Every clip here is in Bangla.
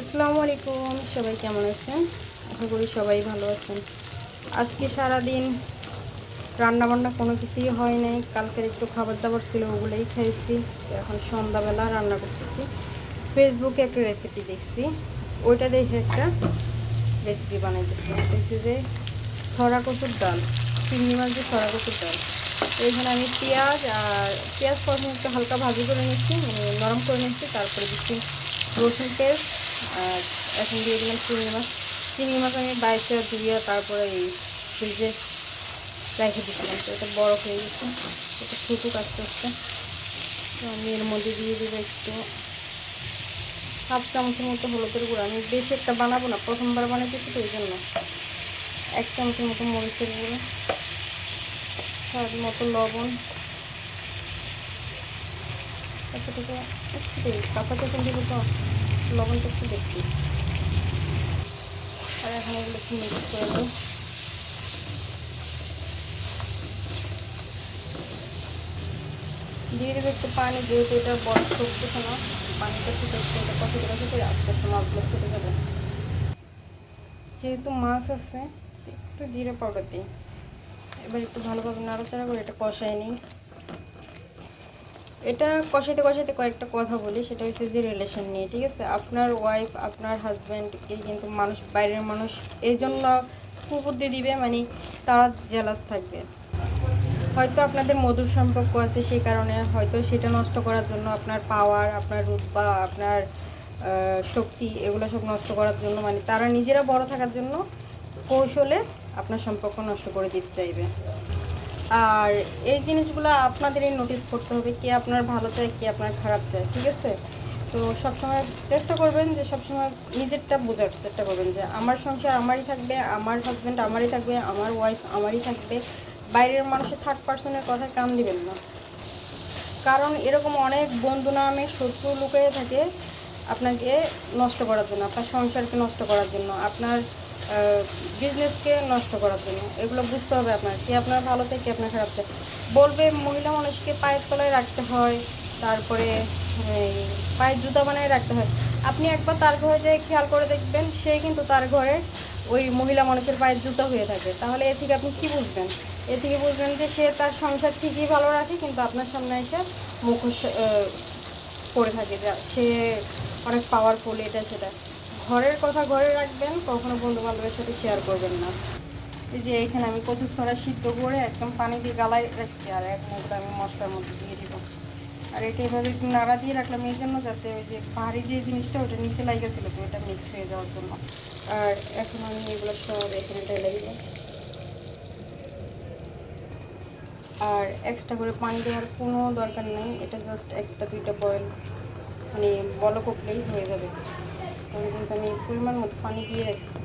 আসসালামু আলাইকুম, সবাই কেমন আছেন? আশা করি সবাই ভালো আছেন। আজকে সারাদিন রান্নাবান্না কোনো কিছুই হয় নাই। কালকের একটু খাবার দাবার ছিল, ওগুলোই খাইছি। তো এখন সন্ধ্যাবেলা রান্না করতেছি। ফেসবুকে একটা রেসিপি দেখছি, ওইটা দেখে একটা রেসিপি বানাইতেছি। দেখছি যে ছড়া কচুর ডাল, চিংড়ি মাছ দিয়ে ছড়া কচুর ডাল। তো এখানে আমি পেঁয়াজ প্রথমে একটু হালকা ভাজি করে নিচ্ছি, মানে নরম করে নিচ্ছি। তারপরে দিচ্ছি রসুন পেস্ট, আর এখন দিয়ে দিলাম চিংড়ি মাছ আমি বাইশে ধুয়ে তারপরে এই ফ্রিজে রেখে দিচ্ছিলাম। তো এটা বরফ হয়ে গেছে, এটা ফুটুক আস্তে আস্তে। তো আমি এর মধ্যে দিয়ে দেবো একটু হাফ চামচের মতো হলুদের গুঁড়ো। আমি বেশি একটা বানাবো না, প্রথমবার বানাইতেছি, তো এই জন্য 1 চামচের মতো মরিচের গুঁড়ো, স্বাদ মতো লবণ, এতটুকু একটু দিই, কাঁচা তেঁতুল দিব তো লবণটা একটু বেশি। আর এখন এগুলো একটু মিক্স করে দেবো। দিয়ে দেবো একটু পানি, যেহেতু এটা বরফ শুকতেছে না, পানিটা শুকাচ্ছে, এটা কষে করে আস্তে আস্তে মাছগুলো ফুটে যাবে। যেহেতু মাছ আছে, একটু জিরে পাউডার দিই। এবার একটু ভালোভাবে নাড়াচাড়া করে এটা কষাই নিই। এটা কষাইতে কষাইতে কয়েকটা কথা বলি, সেটা হচ্ছে যে রিলেশন নিয়ে, ঠিক আছে? আপনার ওয়াইফ, আপনার হাজব্যান্ডকে কিন্তু মানুষ, বাইরের মানুষ এই জন্য কুবুদ্ধি দিবে, মানে তারা জেলাস থাকবে। হয়তো আপনাদের মধুর সম্পর্ক আছে, সেই কারণে হয়তো সেটা নষ্ট করার জন্য আপনার পাওয়ার, আপনার রুতবা, আপনার শক্তি, এগুলো সব নষ্ট করার জন্য, মানে তারা নিজেরা বড় থাকার জন্য কৌশলে আপনার সম্পর্ক নষ্ট করে দিতে চাইবে। আর এই জিনিসগুলো আপনাদেরই নোটিস করতে হবে, কে আপনার ভালো চায়, কে আপনার খারাপ চায়, ঠিক আছে? তো সবসময় চেষ্টা করবেন যে সবসময় নিজেরটা বোঝার চেষ্টা করবেন যে আমার সংসার আমারই থাকবে, আমার হাজব্যান্ড আমারই থাকবে, আমার ওয়াইফ আমারই থাকবে। বাইরের মানুষের থার্ড পার্সনের কথায় কান দিবেন না, কারণ এরকম অনেক বন্ধু নামে শত্রু লুকিয়ে থাকে আপনাকে নষ্ট করার জন্য, আপনার সংসারকে নষ্ট করার জন্য, আপনার বিজনেসকে নষ্ট করার জন্য। এগুলো বুঝতে হবে আপনার, কি আপনার ভালো চাই, কি আপনার খারাপ চাই। বলবে মহিলা মানুষকে পায়ের তলায় রাখতে হয়, তারপরে পায়ের জুতা বানায় রাখতে হয়। আপনি একবার তার ঘরে যেয়ে খেয়াল করে দেখবেন, সে কিন্তু তার ঘরে ওই মহিলা মানুষের পায়ের জুতা হয়ে থাকে। তাহলে এ থেকে আপনি কী বুঝবেন? এ থেকে বুঝবেন যে সে তার সংসার ঠিকই ভালো রাখে, কিন্তু আপনার সামনে এসে মুখোশ করে থাকে যে সে অনেক পাওয়ারফুল, এটা সেটা। ঘরের কথা ঘরে রাখবেন, কখনো বন্ধু বান্ধবের সাথে শেয়ার করবেন না। এই যে এখানে আমি কচুর ছড়া সিদ্ধ করে একদম পানি দিয়ে গালায় রাখছি, আর এখন ওগুলো আমি মশলার মধ্যে দিয়ে দিব। আর এটা এভাবে একটু নাড়া দিয়ে রাখলাম এই জন্য, যাতে ওই যে ভারী যে জিনিসটা ওটা নিচে লাগেছিল, তো ওটা মিক্স হয়ে যাওয়ার জন্য। আর এখন আমি এগুলো সব এখানে ঢেলে দিব। আর এক্সট্রা করে পানি দেওয়ার কোনো দরকার নেই, এটা জাস্ট একটা দুইটা বয়েল, মানে বলক উঠলেই হয়ে যাবে। তখন কিন্তু আমি পরিমাণ মতো পানি দিয়ে রাখছি,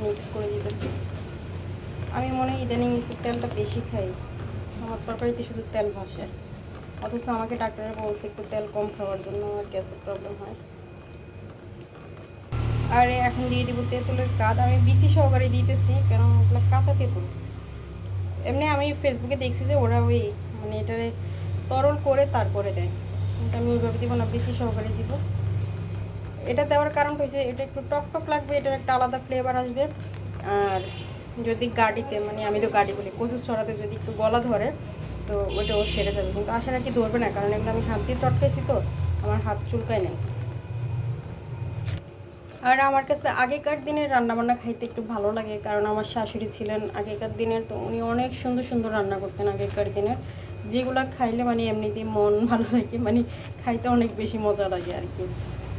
মিক্স করে দিতেছি। আমি মনে হয় ইদানিং একটু তেলটা বেশি খাই, আমার তরকারিতে শুধু তেল ভাসে, অথচ আমাকে ডাক্তারে বলছে একটু তেল কম খাওয়ার জন্য, আর গ্যাসের প্রবলেম হয়। আর এখন দিয়ে দিব তেঁতুলের কাজ, আমি বিচি সহকারে দিতেছি, কারণ ওগুলো কাঁচা তেঁতুল। এমনি আমি ফেসবুকে দেখছি যে ওরা ওই মানে এটারে তরল করে তারপরে দেয়, কিন্তু আমি ওইভাবে দিব না, বিচি সহকারে দিব। এটা দেওয়ার কারণ হয়েছে এটা একটু টক টক লাগবে, এটার একটা আলাদা ফ্লেভার আসবে। আর যদি গাড়িতে, মানে আমি তো গাড়ি বলি, কচুর ছড়াতে যদি একটু গলা ধরে, তো ওইটাও সেরে যাবে, কিন্তু আশা রাখি ধরবে না, কারণ এগুলো আমি হাত দিয়ে চটকাইছি, তো আমার হাত চুলকায় নেই। আর আমার কাছে আগেকার দিনের রান্নাবান্না খাইতে একটু ভালো লাগে, কারণ আমার শাশুড়ি ছিলেন আগেকার দিনের, তো উনি অনেক সুন্দর সুন্দর রান্না করতেন আগেকার দিনের, যেগুলো খাইলে মানে এমনিতেই মন ভালো লাগে, মানে খাইতে অনেক বেশি মজা লাগে আর কি।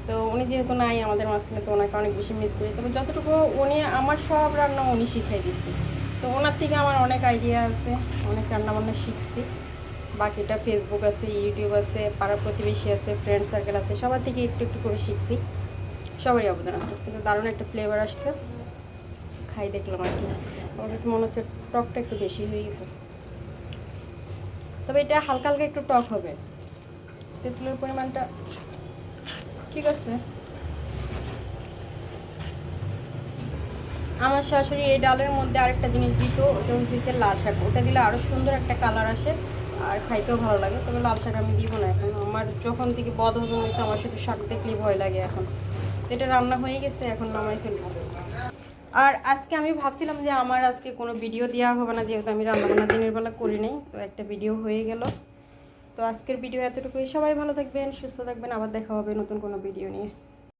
তো উনি যেহেতু নাই আমাদের মাঝখানে, তো ওনাকে অনেক বেশি মিস করি। তবে যতটুকু উনি আমার সব রান্না উনি শিখাই দিচ্ছে, তো ওনার থেকে আমার অনেক আইডিয়া আছে, অনেক রান্নাবান্না শিখছি। বাকিটা ফেসবুক আছে, ইউটিউব আছে, পাড়া প্রতিবেশী আছে, ফ্রেন্ড সার্কেল আছে, সবার থেকে একটু একটু করে শিখছি। সবারই অবদান আছে, কিন্তু দারুণ একটা ফ্লেভার আসছে। খাই দেখলাম আর কি, আমার কাছে মনে হচ্ছে টকটা একটু বেশি হয়ে গেছে, তবে এটা হালকা হালকা একটু টক হবে, তেঁতুলের পরিমাণটা ঠিক আছে। আমার শাশুড়ি এই ডালের মধ্যে আরেকটা জিনিস দিত, ওটা হচ্ছে লাল শাক, ওটা দিলে আরও সুন্দর একটা কালার আসে। আর খাইতেও ভালো লাগে। তবে লাল শাক আমি দিব না এখন, আমার যখন থেকে বদ হজম হয়েছে আমার শুধু শাক দেখলেই ভয় লাগে এখন। এটা রান্না হয়ে গেছে, এখন নামাই ফেলবো। আর আজকে আমি ভাবছিলাম যে আমার আজকে কোনো ভিডিও দেওয়া হবে না, যেহেতু আমি রান্নাবান্না দিনের বেলা করি নাই, তো একটা ভিডিও হয়ে গেল। তো আজকের ভিডিও এতটুকুই। সবাই ভালো থাকবেন, সুস্থ থাকবেন, আবার দেখা হবে নতুন কোনো ভিডিও নিয়ে।